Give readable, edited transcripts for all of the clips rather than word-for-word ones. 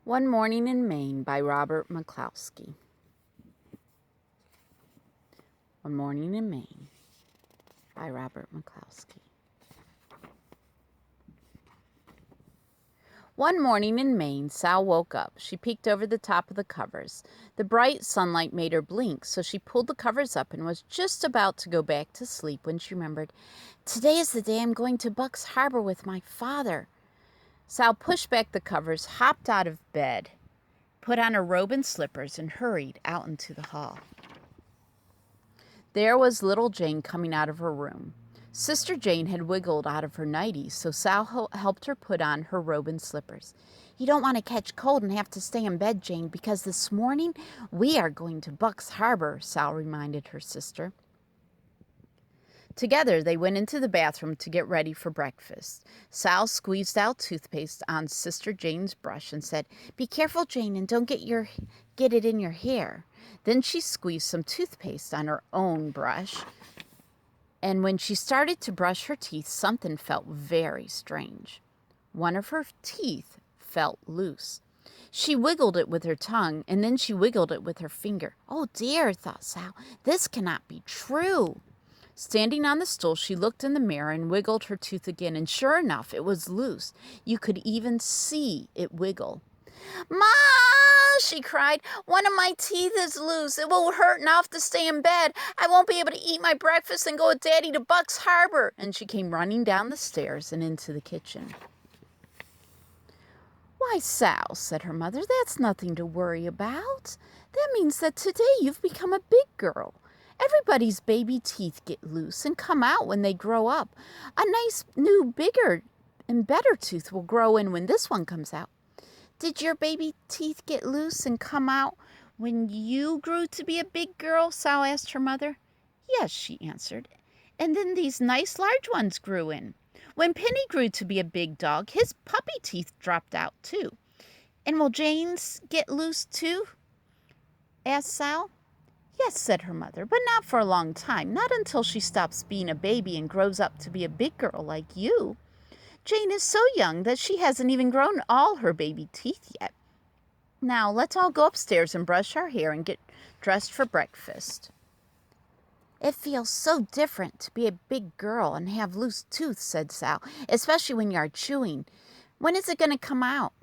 One Morning in Maine by Robert McCloskey. One Morning in Maine by Robert McCloskey. One morning in Maine, Sal woke up. She peeked over the top of the covers. The bright sunlight made her blink, so she pulled the covers up and was just about to go back to sleep when she remembered, "Today is the day I'm going to Buck's Harbor with my father." Sal pushed back the covers, hopped out of bed, put on her robe and slippers, and hurried out into the hall. There was little Jane coming out of her room. Sister Jane had wiggled out of her nighties, so Sal helped her put on her robe and slippers. "You don't want to catch cold and have to stay in bed, Jane, because this morning we are going to Buck's Harbor," Sal reminded her sister. Together, they went into the bathroom to get ready for breakfast. Sal squeezed out toothpaste on Sister Jane's brush and said, "Be careful, Jane, and don't get it in your hair." Then she squeezed some toothpaste on her own brush, and when she started to brush her teeth, something felt very strange. One of her teeth felt loose. She wiggled it with her tongue, and then she wiggled it with her finger. "Oh dear," thought Sal, "this cannot be true." Standing on the stool, she looked in the mirror and wiggled her tooth again, and sure enough, it was loose. You could even see it wiggle. "Ma!" she cried. "One of my teeth is loose. It will hurt and I'll have to stay in bed. I won't be able to eat my breakfast and go with Daddy to Buck's Harbor." And she came running down the stairs and into the kitchen. "Why, Sal," said her mother, "that's nothing to worry about. That means that today you've become a big girl. Everybody's baby teeth get loose and come out when they grow up. A nice new bigger and better tooth will grow in when this one comes out." "Did your baby teeth get loose and come out when you grew to be a big girl?" Sal asked her mother. "Yes," she answered. "And then these nice large ones grew in. When Penny grew to be a big dog, his puppy teeth dropped out too." "And will Jane's get loose too?" asked Sal. "Yes," said her mother, "but not for a long time. Not until she stops being a baby and grows up to be a big girl like you. Jane is so young that she hasn't even grown all her baby teeth yet. Now, let's all go upstairs and brush our hair and get dressed for breakfast." "It feels so different to be a big girl and have loose teeth," said Sal, "especially when you are chewing. When is it going to come out?"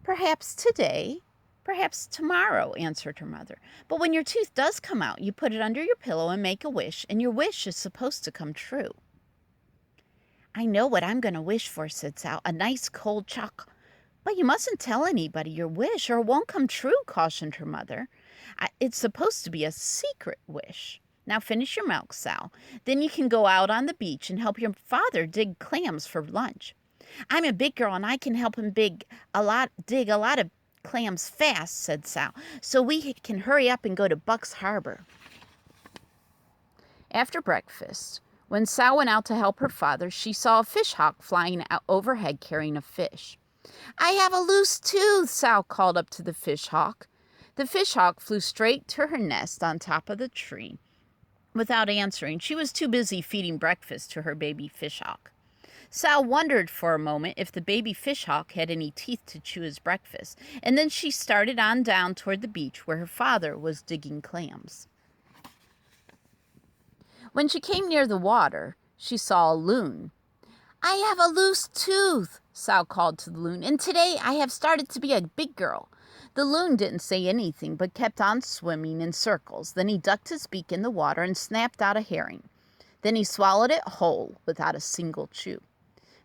"Perhaps today, perhaps tomorrow," answered her mother. "But when your tooth does come out, you put it under your pillow and make a wish, and your wish is supposed to come true." "I know what I'm going to wish for," said Sal, "a nice cold chocolate." "But you mustn't tell anybody your wish or it won't come true," cautioned her mother. "It's supposed to be a secret wish. Now finish your milk, Sal. Then you can go out on the beach and help your father dig clams for lunch." "I'm a big girl and I can help him dig a lot of clams fast," said Sal, "so we can hurry up and go to Buck's Harbor." After breakfast, when Sal went out to help her father, she saw a fish hawk flying out overhead carrying a fish. "I have a loose tooth," Sal called up to the fish hawk. The fish hawk flew straight to her nest on top of the tree. Without answering, she was too busy feeding breakfast to her baby fish hawk. Sal wondered for a moment if the baby fish hawk had any teeth to chew his breakfast, and then she started on down toward the beach where her father was digging clams. When she came near the water, she saw a loon. "I have a loose tooth," Sal called to the loon, "and today I have started to be a big girl." The loon didn't say anything, but kept on swimming in circles. Then he ducked his beak in the water and snapped out a herring. Then he swallowed it whole without a single chew.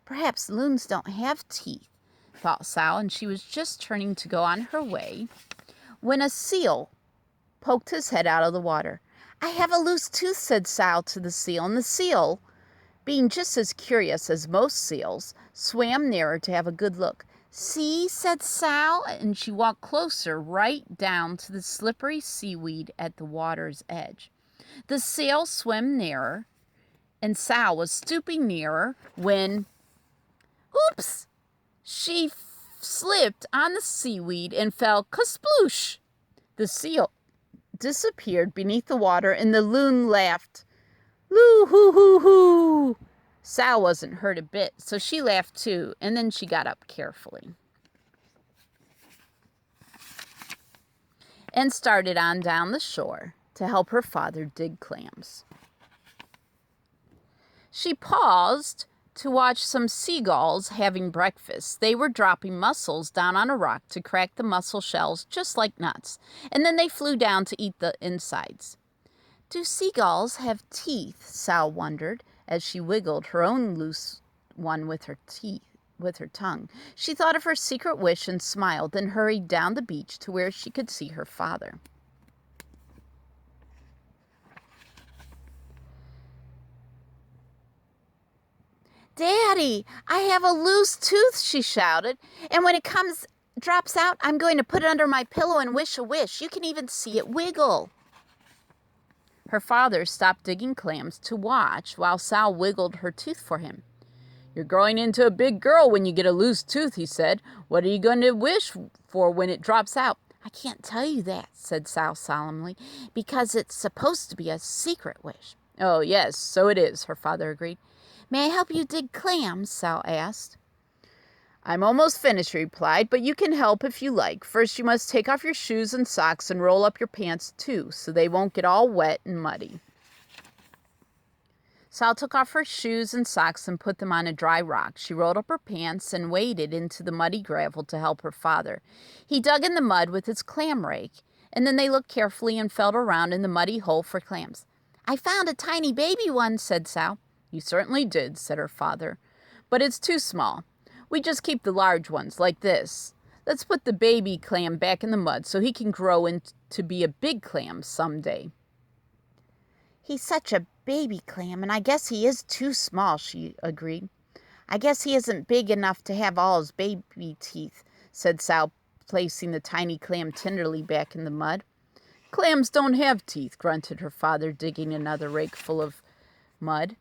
"Perhaps loons don't have teeth," thought Sal, and she was just turning to go on her way when a seal poked his head out of the water. "I have a loose tooth," said Sal to the seal, and the seal, being just as curious as most seals, swam nearer to have a good look. "See," said Sal, and she walked closer right down to the slippery seaweed at the water's edge. The seal swam nearer, and Sal was stooping nearer when, oops, she slipped on the seaweed and fell kasploosh. The seal disappeared beneath the water, and the loon laughed. "Loo hoo hoo hoo." Sal wasn't hurt a bit, so she laughed too, and then she got up carefully. and started on down the shore to help her father dig clams. She paused to watch some seagulls having breakfast. They were dropping mussels down on a rock to crack the mussel shells just like nuts, and then they flew down to eat the insides. Do seagulls have teeth? Sal wondered as she wiggled her own loose one with her tongue. She thought of her secret wish and smiled, then hurried down the beach to where she could see her father. Daddy, I have a loose tooth, she shouted, and when it drops out, I'm going to put it under my pillow and wish a wish. You can even see it wiggle. Her father stopped digging clams to watch while Sal wiggled her tooth for him. You're growing into a big girl when you get a loose tooth, he said. What are you going to wish for when it drops out? I can't tell you that, said Sal solemnly, because it's supposed to be a secret wish. Oh, yes, so it is, her father agreed. May I help you dig clams? Sal asked. I'm almost finished, he replied, but you can help if you like. First, you must take off your shoes and socks and roll up your pants, too, so they won't get all wet and muddy. Sal took off her shoes and socks and put them on a dry rock. She rolled up her pants and waded into the muddy gravel to help her father. He dug in the mud with his clam rake, and then they looked carefully and felt around in the muddy hole for clams. I found a tiny baby one, said Sal. You certainly did, said her father, but it's too small. We just keep the large ones, like this. Let's put the baby clam back in the mud so he can grow to be a big clam someday. He's such a baby clam, and I guess he is too small, she agreed. I guess he isn't big enough to have all his baby teeth, said Sal, placing the tiny clam tenderly back in the mud. Clams don't have teeth, grunted her father, digging another rake full of mud.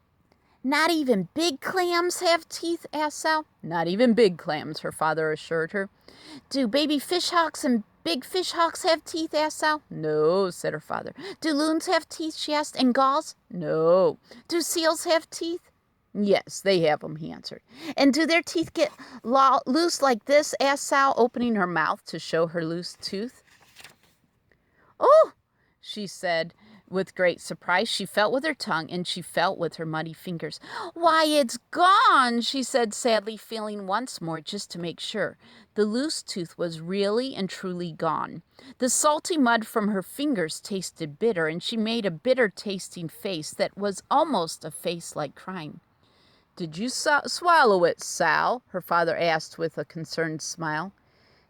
Not even big clams have teeth? Asked Sal. Not even big clams, her father assured her. Do baby fishhawks and big fishhawks have teeth? Asked Sal. No, said her father. Do loons have teeth? She asked. And gulls? No. Do seals have teeth? Yes, they have them, he answered. And do their teeth get loose like this? Asked Sal, opening her mouth to show her loose tooth. Oh, she said. With great surprise, she felt with her tongue, and she felt with her muddy fingers. Why, it's gone, she said sadly, feeling once more just to make sure. The loose tooth was really and truly gone. The salty mud from her fingers tasted bitter, and she made a bitter-tasting face that was almost a face like crying. Did you swallow it, Sal? Her father asked with a concerned smile.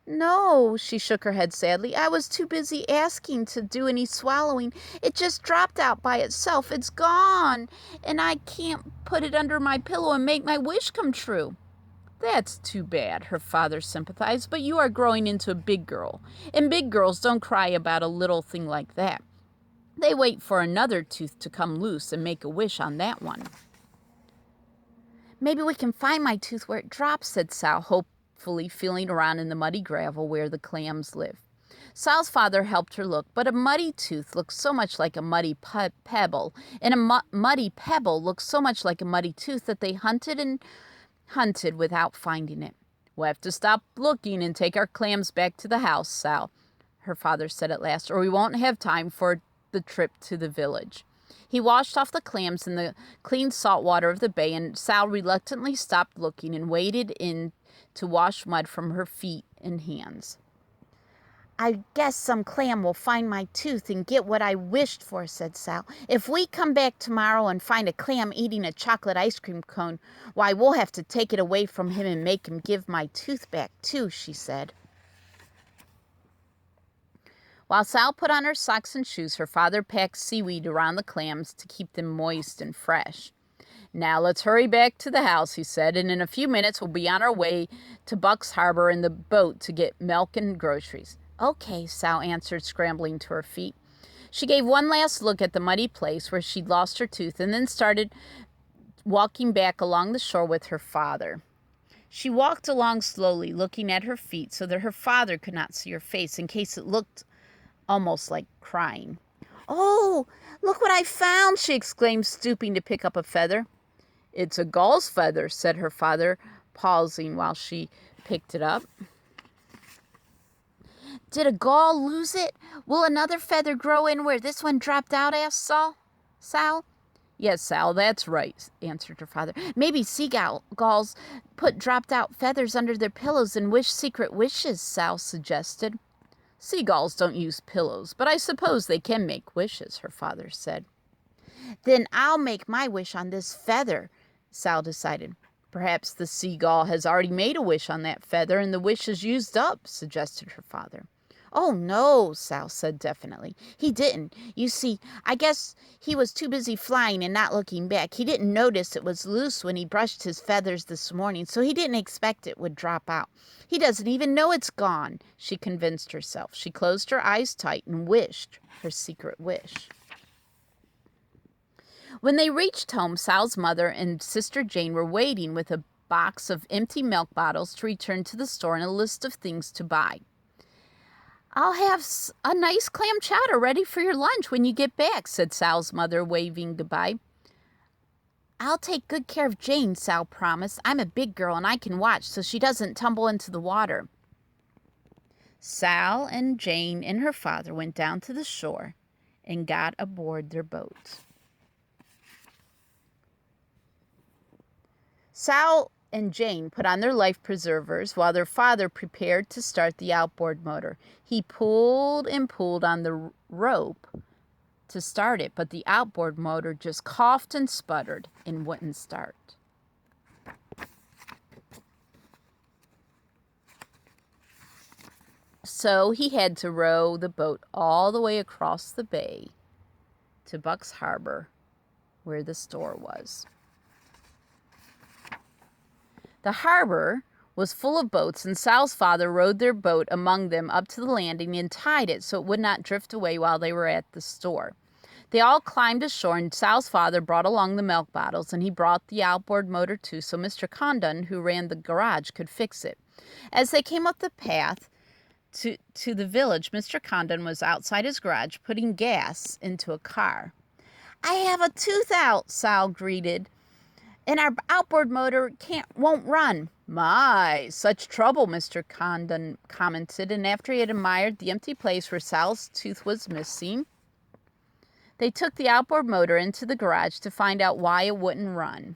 No, she shook her head sadly. I was too busy asking to do any swallowing. It just dropped out by itself. It's gone, and I can't put it under my pillow and make my wish come true. That's too bad, her father sympathized, but you are growing into a big girl, and big girls don't cry about a little thing like that. They wait for another tooth to come loose and make a wish on that one. Maybe we can find my tooth where it drops, said Sal, hopefully feeling around in the muddy gravel where the clams live. Sal's father helped her look, but a muddy tooth looks so much like a muddy pebble, and a muddy pebble looks so much like a muddy tooth that they hunted and hunted without finding it. We'll have to stop looking and take our clams back to the house, Sal, her father said at last, or we won't have time for the trip to the village. He washed off the clams in the clean salt water of the bay, and Sal reluctantly stopped looking and waded in to wash mud from her feet and hands. I guess some clam will find my tooth and get what I wished for, said Sal. If we come back tomorrow and find a clam eating a chocolate ice cream cone, why, we'll have to take it away from him and make him give my tooth back, too, she said. While Sal put on her socks and shoes, her father packed seaweed around the clams to keep them moist and fresh. Now let's hurry back to the house, he said, and in a few minutes we'll be on our way to Buck's Harbor in the boat to get milk and groceries. Okay, Sal answered, scrambling to her feet. She gave one last look at the muddy place where she'd lost her tooth and then started walking back along the shore with her father. She walked along slowly, looking at her feet so that her father could not see her face in case it looked almost like crying. Oh, look what I found, she exclaimed, stooping to pick up a feather. It's a gull's feather, said her father, pausing while she picked it up. Did a gull lose it? Will another feather grow in where this one dropped out? Asked Sal. Yes, Sal, that's right, answered her father. Maybe seagulls put dropped-out feathers under their pillows and wish secret wishes, Sal suggested. Seagulls don't use pillows, but I suppose they can make wishes, her father said. Then I'll make my wish on this feather, Sal decided. Perhaps the seagull has already made a wish on that feather and the wish is used up, suggested her father. Oh, no, Sal said definitely. He didn't. You see, I guess he was too busy flying and not looking back. He didn't notice it was loose when he brushed his feathers this morning, so he didn't expect it would drop out. He doesn't even know it's gone, she convinced herself. She closed her eyes tight and wished her secret wish. When they reached home, Sal's mother and Sister Jane were waiting with a box of empty milk bottles to return to the store and a list of things to buy. I'll have a nice clam chowder ready for your lunch when you get back, said Sal's mother, waving goodbye. I'll take good care of Jane, Sal promised. I'm a big girl and I can watch so she doesn't tumble into the water. Sal and Jane and her father went down to the shore and got aboard their boat. Sal and Jane put on their life preservers while their father prepared to start the outboard motor. He pulled and pulled on the rope to start it, but the outboard motor just coughed and sputtered and wouldn't start. So he had to row the boat all the way across the bay to Buck's Harbor, where the store was. The harbor was full of boats, and Sal's father rowed their boat among them up to the landing and tied it so it would not drift away while they were at the store. They all climbed ashore, and Sal's father brought along the milk bottles, and he brought the outboard motor too, so Mr. Condon, who ran the garage, could fix it. As they came up the path to the village, Mr. Condon was outside his garage putting gas into a car. I have a tooth out, Sal greeted, and our outboard motor won't run. My, such trouble, Mr. Condon commented, and after he had admired the empty place where Sal's tooth was missing, they took the outboard motor into the garage to find out why it wouldn't run.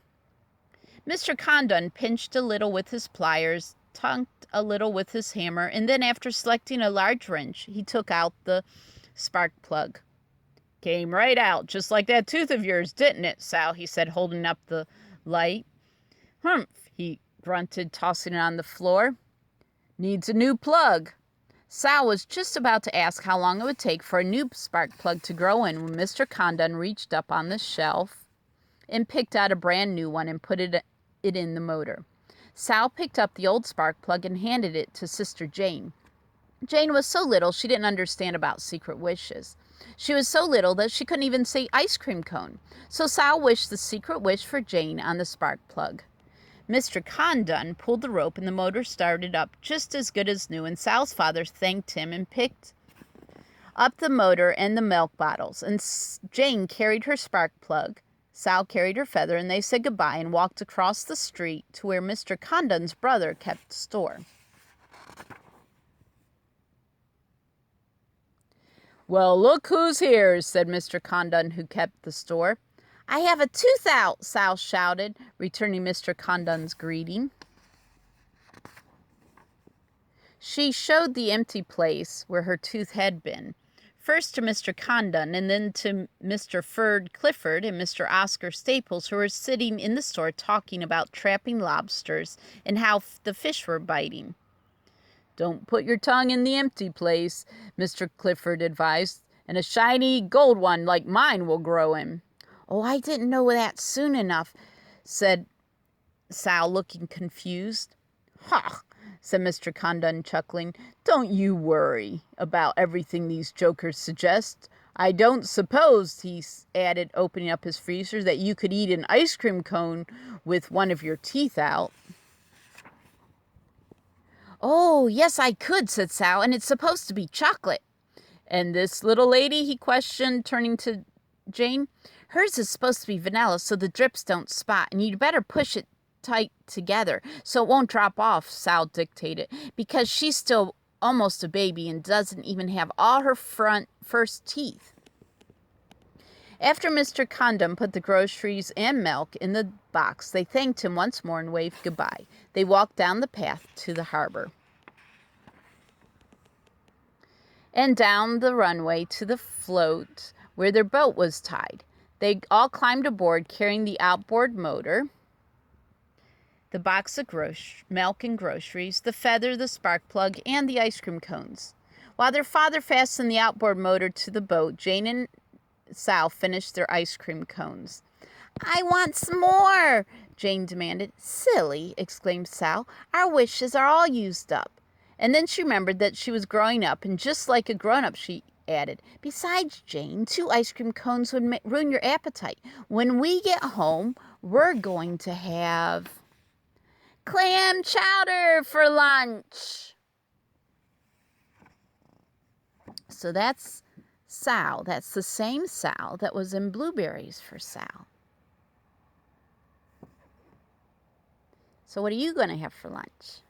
Mr. Condon pinched a little with his pliers, tunked a little with his hammer, and then after selecting a large wrench, he took out the spark plug. Came right out, just like that tooth of yours, didn't it, Sal? He said, holding up the light. Humph, he grunted, tossing it on the floor. Needs a new plug. Sal was just about to ask how long it would take for a new spark plug to grow in when Mr. Condon reached up on the shelf and picked out a brand new one and put it in the motor. Sal picked up the old spark plug and handed it to Sister Jane. Jane was so little she didn't understand about secret wishes. She was so little that she couldn't even say ice cream cone. So Sal wished the secret wish for Jane on the spark plug. Mr. Condon pulled the rope and the motor started up just as good as new, and Sal's father thanked him and picked up the motor and the milk bottles. And Jane carried her spark plug. Sal carried her feather, and they said goodbye and walked across the street to where Mr. Condon's brother kept store. Well, look who's here, said Mr. Condon, who kept the store. I have a tooth out, Sal shouted, returning Mr. Condon's greeting. She showed the empty place where her tooth had been, first to Mr. Condon and then to Mr. Ferd Clifford and Mr. Oscar Staples, who were sitting in the store talking about trapping lobsters and how the fish were biting. Don't put your tongue in the empty place, Mr. Clifford advised, and a shiny gold one like mine will grow in. Oh, I didn't know that soon enough, said Sal, looking confused. Ha, said Mr. Condon, chuckling. Don't you worry about everything these jokers suggest. I don't suppose, he added, opening up his freezer, that you could eat an ice cream cone with one of your teeth out. Oh, yes, I could, said Sal, and it's supposed to be chocolate. And this little lady, he questioned, turning to Jane. Hers is supposed to be vanilla so the drips don't spot, and you'd better push it tight together so it won't drop off, Sal dictated, because she's still almost a baby and doesn't even have all her first teeth. After Mr. Condom put the groceries and milk in the box, they thanked him once more and waved goodbye. They walked down the path to the harbor and down the runway to the float where their boat was tied. They all climbed aboard, carrying the outboard motor, the box of milk and groceries, the feather, the spark plug, and the ice cream cones. While their father fastened the outboard motor to the boat, Jane and Sal finished their ice cream cones. "I want some more," Jane demanded. "Silly," exclaimed Sal. "Our wishes are all used up." And then she remembered that she was growing up, and just like a grown-up, she added, "Besides, Jane, 2 ice cream cones would ruin your appetite. When we get home, we're going to have clam chowder for lunch." So that's Sal. That's the same Sal that was in Blueberries for Sal. So what are you going to have for lunch?